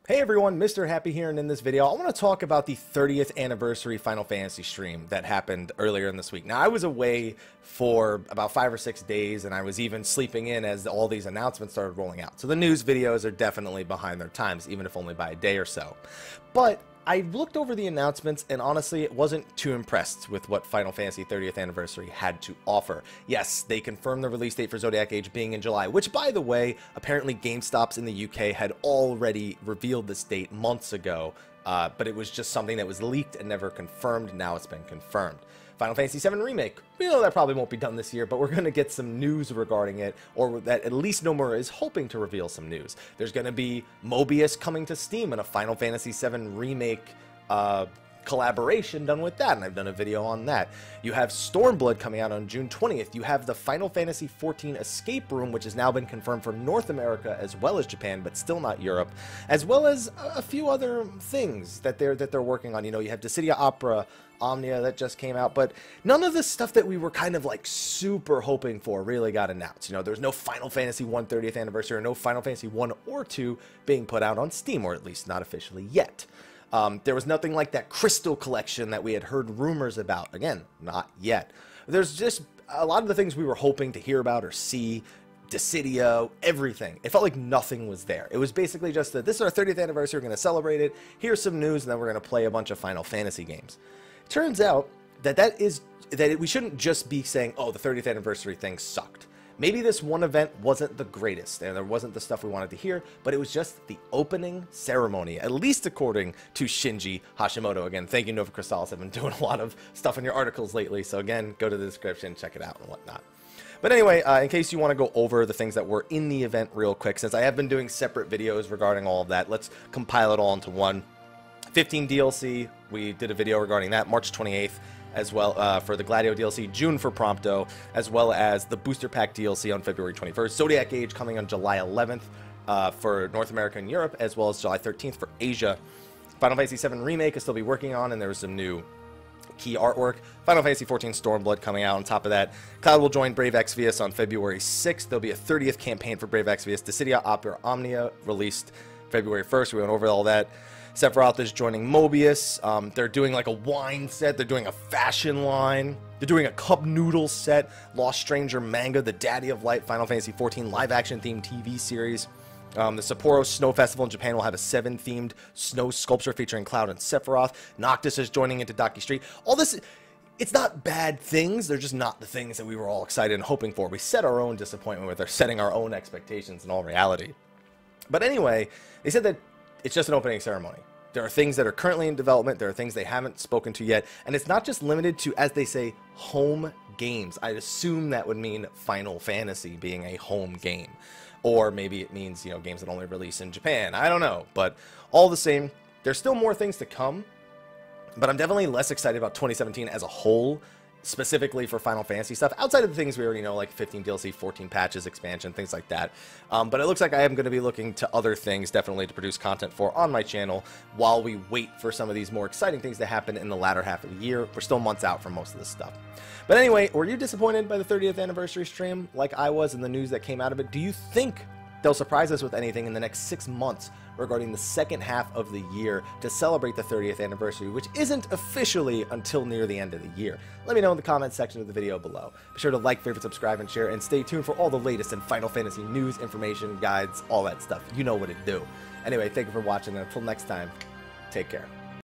Hey everyone, Mr. Happy here, and in this video I want to talk about the 30th anniversary Final Fantasy stream that happened earlier in this week. Now I was away for about 5 or 6 days, and I was even sleeping in as all these announcements started rolling out. So the news videos are definitely behind their times, even if only by a day or so. But I looked over the announcements, and honestly, it wasn't too impressed with what Final Fantasy 30th Anniversary had to offer. Yes, they confirmed the release date for Zodiac Age being in July, which, by the way, apparently GameStops in the UK had already revealed this date months ago, but it was just something that was leaked and never confirmed. Now it's been confirmed. Final Fantasy VII Remake, we know that probably won't be done this year, but we're going to get some news regarding it, or that at least Nomura is hoping to reveal some news. There's going to be Mobius coming to Steam and a Final Fantasy VII Remake collaboration done with that, and I've done a video on that. You have Stormblood coming out on June 20th. You have the Final Fantasy XIV Escape Room, which has now been confirmed for North America as well as Japan, but still not Europe, as well as a few other things that they're working on. You know, you have Dissidia Opera Omnia that just came out, but none of the stuff that we were kind of like super hoping for really got announced. You know, there's no Final Fantasy 1 30th anniversary or no Final Fantasy 1 or 2 being put out on Steam, or at least not officially yet. There was nothing like that Crystal Collection that we had heard rumors about. Again, not yet. There's just a lot of the things we were hoping to hear about or see. Dissidia, everything. It felt like nothing was there. It was basically just that this is our 30th anniversary, we're going to celebrate it, here's some news, and then we're going to play a bunch of Final Fantasy games. Turns out that we shouldn't just be saying, oh, the 30th anniversary thing sucked. Maybe this one event wasn't the greatest, and there wasn't the stuff we wanted to hear, but it was just the opening ceremony, at least according to Shinji Hashimoto. Again, thank you, Nova Crystallis. I've been doing a lot of stuff in your articles lately, so again, go to the description, check it out, and whatnot. But anyway, in case you want to go over the things that were in the event real quick, since I have been doing separate videos regarding all of that, let's compile it all into one. 15 DLC, we did a video regarding that, March 28th, as well for the Gladio DLC, June for Prompto, as well as the Booster Pack DLC on February 21st, Zodiac Age coming on July 11th for North America and Europe, as well as July 13th for Asia. Final Fantasy VII Remake will still be working on, and there was some new key artwork. Final Fantasy XIV Stormblood coming out. On top of that, Cloud will join Brave Exvius on February 6th. There'll be a 30th campaign for Brave Exvius. Dissidia Opera Omnia released February 1st. We went over all that. Sephiroth is joining Mobius. They're doing like a wine set. They're doing a fashion line. They're doing a cup noodle set. Lost Stranger manga, The Daddy of Light, Final Fantasy XIV live-action themed TV series. The Sapporo Snow Festival in Japan will have a 7-themed snow sculpture featuring Cloud and Sephiroth. Noctis is joining into Daki Street. All this, it's not bad things. They're just not the things that we were all excited and hoping for. We set our own disappointment with. They're setting our own expectations in all reality. But anyway, they said that it's just an opening ceremony. There are things that are currently in development. There are things they haven't spoken to yet. And it's not just limited to, as they say, home games. I'd assume that would mean Final Fantasy being a home game. Or maybe it means, you know, games that only release in Japan. I don't know. But all the same, there's still more things to come. But I'm definitely less excited about 2017 as a whole, specifically for Final Fantasy stuff, outside of the things we already know, like 15 DLC, 14 patches, expansion, things like that. But it looks like I am going to be looking to other things, definitely, to produce content for on my channel, while we wait for some of these more exciting things to happen in the latter half of the year. We're still months out from most of this stuff. But anyway, were you disappointed by the 30th anniversary stream, like I was, in the news that came out of it? Do you think they'll surprise us with anything in the next 6 months regarding the second half of the year to celebrate the 30th anniversary, which isn't officially until near the end of the year? Let me know in the comments section of the video below. Be sure to like, favorite, subscribe, and share, and stay tuned for all the latest in Final Fantasy news, information, guides, all that stuff. You know what to do. Anyway, thank you for watching, and until next time, take care.